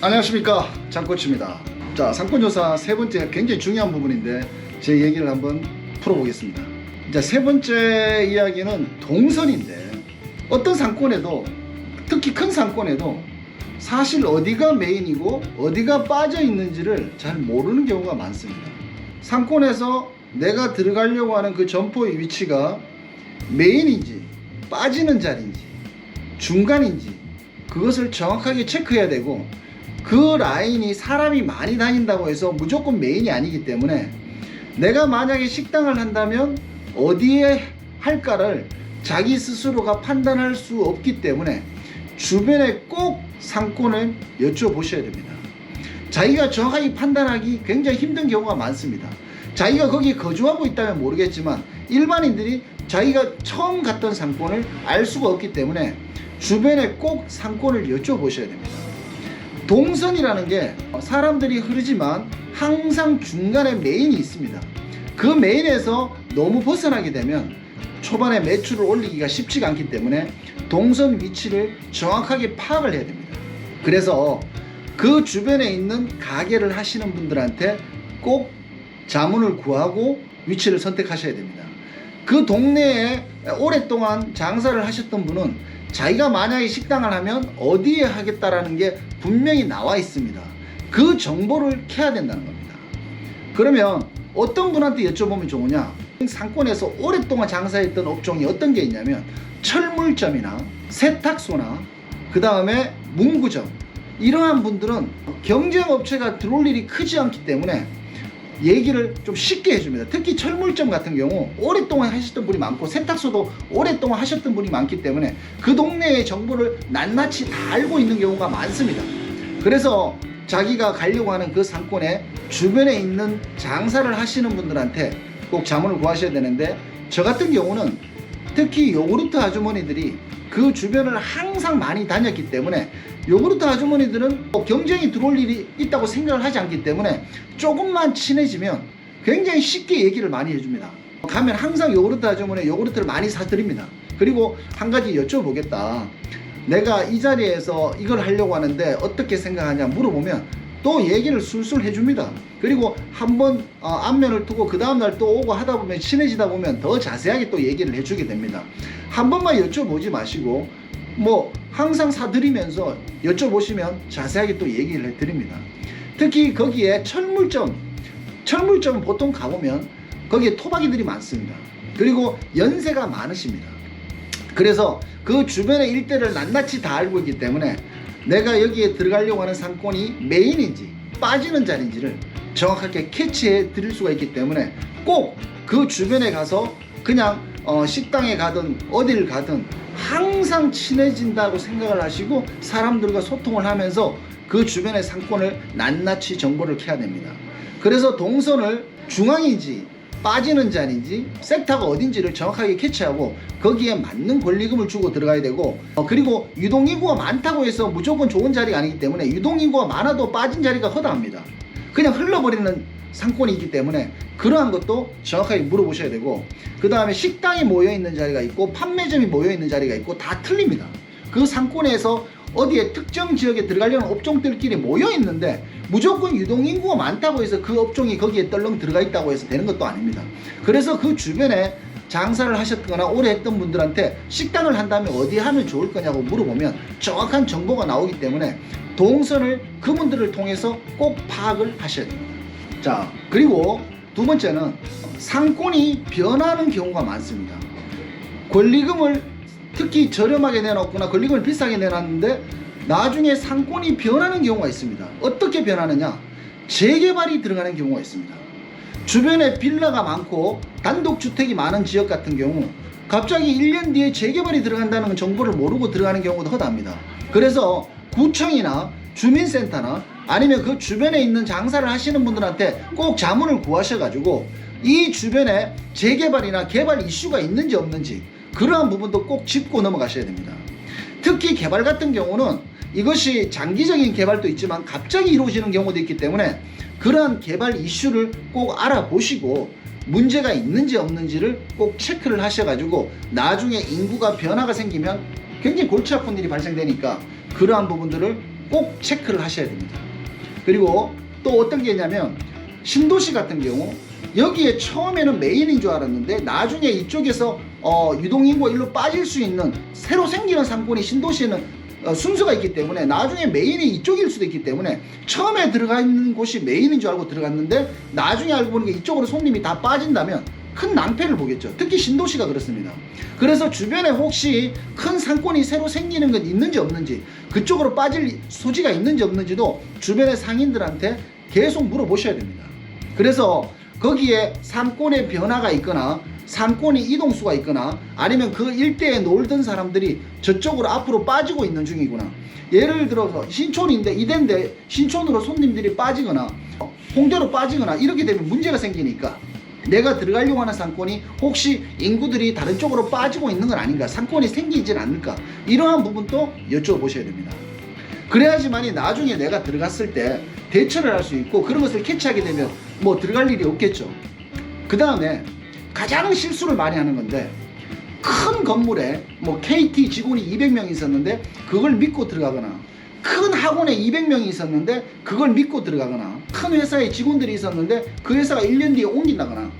안녕하십니까, 장코치입니다. 자, 상권조사 세 번째 굉장히 중요한 부분인데 제 얘기를 한번 풀어보겠습니다. 이제 세 번째 이야기는 동선인데, 어떤 상권에도, 특히 큰 상권에도 사실 어디가 메인이고 어디가 빠져 있는지를 잘 모르는 경우가 많습니다. 상권에서 내가 들어가려고 하는 그 점포의 위치가 메인인지 빠지는 자리인지 중간인지 그것을 정확하게 체크해야 되고, 그 라인이 사람이 많이 다닌다고 해서 무조건 메인이 아니기 때문에 내가 만약에 식당을 한다면 어디에 할까를 자기 스스로가 판단할 수 없기 때문에 주변에 꼭 상권을 여쭤보셔야 됩니다. 자기가 정확하게 판단하기 굉장히 힘든 경우가 많습니다. 자기가 거기 거주하고 있다면 모르겠지만 일반인들이 자기가 처음 갔던 상권을 알 수가 없기 때문에 주변에 꼭 상권을 여쭤보셔야 됩니다. 동선이라는 게 사람들이 흐르지만 항상 중간에 메인이 있습니다. 그 메인에서 너무 벗어나게 되면 초반에 매출을 올리기가 쉽지가 않기 때문에 동선 위치를 정확하게 파악을 해야 됩니다. 그래서 그 주변에 있는 가게를 하시는 분들한테 꼭 자문을 구하고 위치를 선택하셔야 됩니다. 그 동네에 오랫동안 장사를 하셨던 분은 자기가 만약에 식당을 하면 어디에 하겠다라는 게 분명히 나와 있습니다. 그 정보를 캐야 된다는 겁니다. 그러면 어떤 분한테 여쭤보면 좋으냐? 상권에서 오랫동안 장사했던 업종이 어떤 게 있냐면 철물점이나 세탁소나 그 다음에 문구점, 이러한 분들은 경쟁업체가 들어올 일이 크지 않기 때문에 얘기를 좀 쉽게 해줍니다. 특히 철물점 같은 경우 오랫동안 하셨던 분이 많고 세탁소도 오랫동안 하셨던 분이 많기 때문에 그 동네의 정보를 낱낱이 다 알고 있는 경우가 많습니다. 그래서 자기가 가려고 하는 그 상권에 주변에 있는 장사를 하시는 분들한테 꼭 자문을 구하셔야 되는데, 저 같은 경우는 특히 요구르트 아주머니들이 그 주변을 항상 많이 다녔기 때문에 요구르트 아주머니들은 경쟁이 들어올 일이 있다고 생각을 하지 않기 때문에 조금만 친해지면 굉장히 쉽게 얘기를 많이 해줍니다. 가면 항상 요구르트 아주머니 요구르트를 많이 사드립니다. 그리고 한 가지 여쭤보겠다, 내가 이 자리에서 이걸 하려고 하는데 어떻게 생각하냐 물어보면 또 얘기를 술술 해줍니다. 그리고 한번 안면을 두고 그 다음날 또 오고 하다 보면 친해지다 보면 더 자세하게 또 얘기를 해주게 됩니다. 한 번만 여쭤보지 마시고 항상 사드리면서 여쭤보시면 자세하게 또 얘기를 해드립니다. 특히 거기에 철물점은 보통 가보면 거기에 토박이들이 많습니다. 그리고 연세가 많으십니다. 그래서 그 주변의 일대를 낱낱이 다 알고 있기 때문에 내가 여기에 들어가려고 하는 상권이 메인인지 빠지는 자리인지를 정확하게 캐치해 드릴 수가 있기 때문에 꼭 그 주변에 가서 그냥 식당에 가든 어딜 가든 항상 친해진다고 생각을 하시고 사람들과 소통을 하면서 그 주변의 상권을 낱낱이 정보를 캐야 됩니다. 그래서 동선을 중앙인지 빠지는 자리인지 섹터가 어딘지를 정확하게 캐치하고 거기에 맞는 권리금을 주고 들어가야 되고, 그리고 유동인구가 많다고 해서 무조건 좋은 자리가 아니기 때문에 유동인구가 많아도 빠진 자리가 허다합니다. 그냥 흘러버리는 상권이 있기 때문에 그러한 것도 정확하게 물어보셔야 되고, 그 다음에 식당이 모여있는 자리가 있고 판매점이 모여있는 자리가 있고 다 틀립니다. 그 상권에서 어디에 특정 지역에 들어가려는 업종들끼리 모여있는데 무조건 유동인구가 많다고 해서 그 업종이 거기에 떨렁 들어가 있다고 해서 되는 것도 아닙니다. 그래서 그 주변에 장사를 하셨거나 오래 했던 분들한테 식당을 한다면 어디 하면 좋을 거냐고 물어보면 정확한 정보가 나오기 때문에 동선을 그분들을 통해서 꼭 파악을 하셔야 됩니다. 자, 그리고 두 번째는 상권이 변하는 경우가 많습니다. 권리금을 특히 저렴하게 내놓거나 권리금을 비싸게 내놨는데 나중에 상권이 변하는 경우가 있습니다. 어떻게 변하느냐? 재개발이 들어가는 경우가 있습니다. 주변에 빌라가 많고 단독주택이 많은 지역 같은 경우 갑자기 1년 뒤에 재개발이 들어간다는 정보를 모르고 들어가는 경우도 허다합니다. 그래서 구청이나 주민센터나 아니면 그 주변에 있는 장사를 하시는 분들한테 꼭 자문을 구하셔가지고 이 주변에 재개발이나 개발 이슈가 있는지 없는지 그러한 부분도 꼭 짚고 넘어가셔야 됩니다. 특히 개발 같은 경우는 이것이 장기적인 개발도 있지만 갑자기 이루어지는 경우도 있기 때문에 그러한 개발 이슈를 꼭 알아보시고 문제가 있는지 없는지를 꼭 체크를 하셔가지고 나중에 인구가 변화가 생기면 굉장히 골치 아픈 일이 발생되니까 그러한 부분들을 꼭 체크를 하셔야 됩니다. 그리고 또 어떤 게 있냐면 신도시 같은 경우 여기에 처음에는 메인인 줄 알았는데 나중에 이쪽에서 유동인구가 일로 빠질 수 있는 새로 생기는 상권이 신도시에는 순서가 있기 때문에 나중에 메인이 이쪽일 수도 있기 때문에 처음에 들어가 있는 곳이 메인인 줄 알고 들어갔는데 나중에 알고 보니까 이쪽으로 손님이 다 빠진다면 큰 낭패를 보겠죠. 특히 신도시가 그렇습니다. 그래서 주변에 혹시 큰 상권이 새로 생기는 건 있는지 없는지, 그쪽으로 빠질 소지가 있는지 없는지도 주변의 상인들한테 계속 물어보셔야 됩니다. 그래서 거기에 상권의 변화가 있거나 상권이 이동수가 있거나 아니면 그 일대에 놀던 사람들이 저쪽으로 앞으로 빠지고 있는 중이구나. 예를 들어서 신촌인데 이대인데 신촌으로 손님들이 빠지거나 홍대로 빠지거나 이렇게 되면 문제가 생기니까 내가 들어가려고 하는 상권이 혹시 인구들이 다른 쪽으로 빠지고 있는 건 아닌가, 상권이 생기진 않을까, 이러한 부분도 여쭤보셔야 됩니다. 그래야지만이 나중에 내가 들어갔을 때 대처를 할 수 있고 그런 것을 캐치하게 되면 뭐 들어갈 일이 없겠죠. 그 다음에 가장 실수를 많이 하는 건데, 큰 건물에 뭐 KT 직원이 200명이 있었는데 그걸 믿고 들어가거나, 큰 학원에 200명이 있었는데 그걸 믿고 들어가거나, 큰 회사에 직원들이 있었는데 그 회사가 1년 뒤에 옮긴다거나,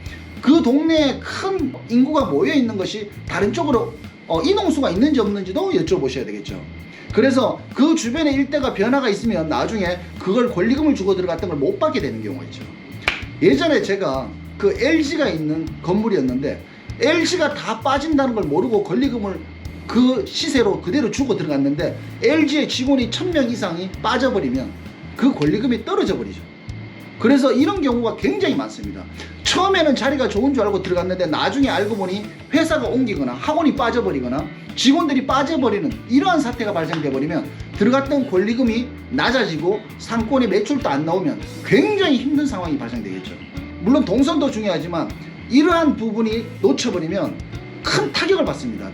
그 동네에 큰 인구가 모여 있는 것이 다른 쪽으로 이동수가 있는지 없는지도 여쭤보셔야 되겠죠. 그래서 그 주변에 일대가 변화가 있으면 나중에 그걸 권리금을 주고 들어갔던 걸 못 받게 되는 경우가 있죠. 예전에 제가 그 LG가 있는 건물이었는데 LG가 다 빠진다는 걸 모르고 권리금을 그 시세로 그대로 주고 들어갔는데 LG의 직원이 1000명 이상이 빠져버리면 그 권리금이 떨어져 버리죠. 그래서 이런 경우가 굉장히 많습니다. 처음에는 자리가 좋은 줄 알고 들어갔는데 나중에 알고 보니 회사가 옮기거나 학원이 빠져버리거나 직원들이 빠져버리는 이러한 사태가 발생돼 버리면 들어갔던 권리금이 낮아지고 상권의 매출도 안 나오면 굉장히 힘든 상황이 발생되겠죠. 물론 동선도 중요하지만 이러한 부분이 놓쳐버리면 큰 타격을 받습니다.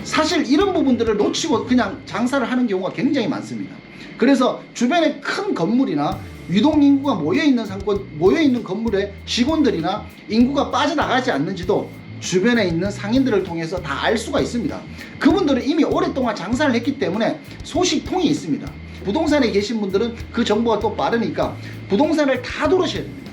사실 이런 부분들을 놓치고 그냥 장사를 하는 경우가 굉장히 많습니다. 그래서 주변에 큰 건물이나 유동인구가 모여있는 상권, 모여있는 건물에 직원들이나 인구가 빠져나가지 않는지도 주변에 있는 상인들을 통해서 다 알 수가 있습니다. 그분들은 이미 오랫동안 장사를 했기 때문에 소식통이 있습니다. 부동산에 계신 분들은 그 정보가 또 빠르니까 부동산을 다 돌으셔야 됩니다.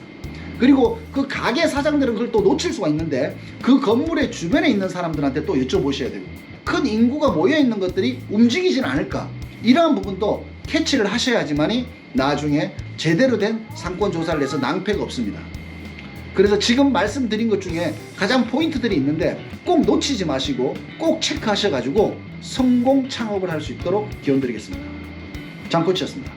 그리고 그 가게 사장들은 그걸 또 놓칠 수가 있는데 그 건물의 주변에 있는 사람들한테 또 여쭤보셔야 되고, 큰 인구가 모여있는 것들이 움직이진 않을까, 이러한 부분도 캐치를 하셔야지만이 나중에 제대로 된 상권 조사를 해서 낭패가 없습니다. 그래서 지금 말씀드린 것 중에 가장 포인트들이 있는데 꼭 놓치지 마시고 꼭 체크하셔가지고 성공 창업을 할 수 있도록 기원드리겠습니다. 장코치였습니다.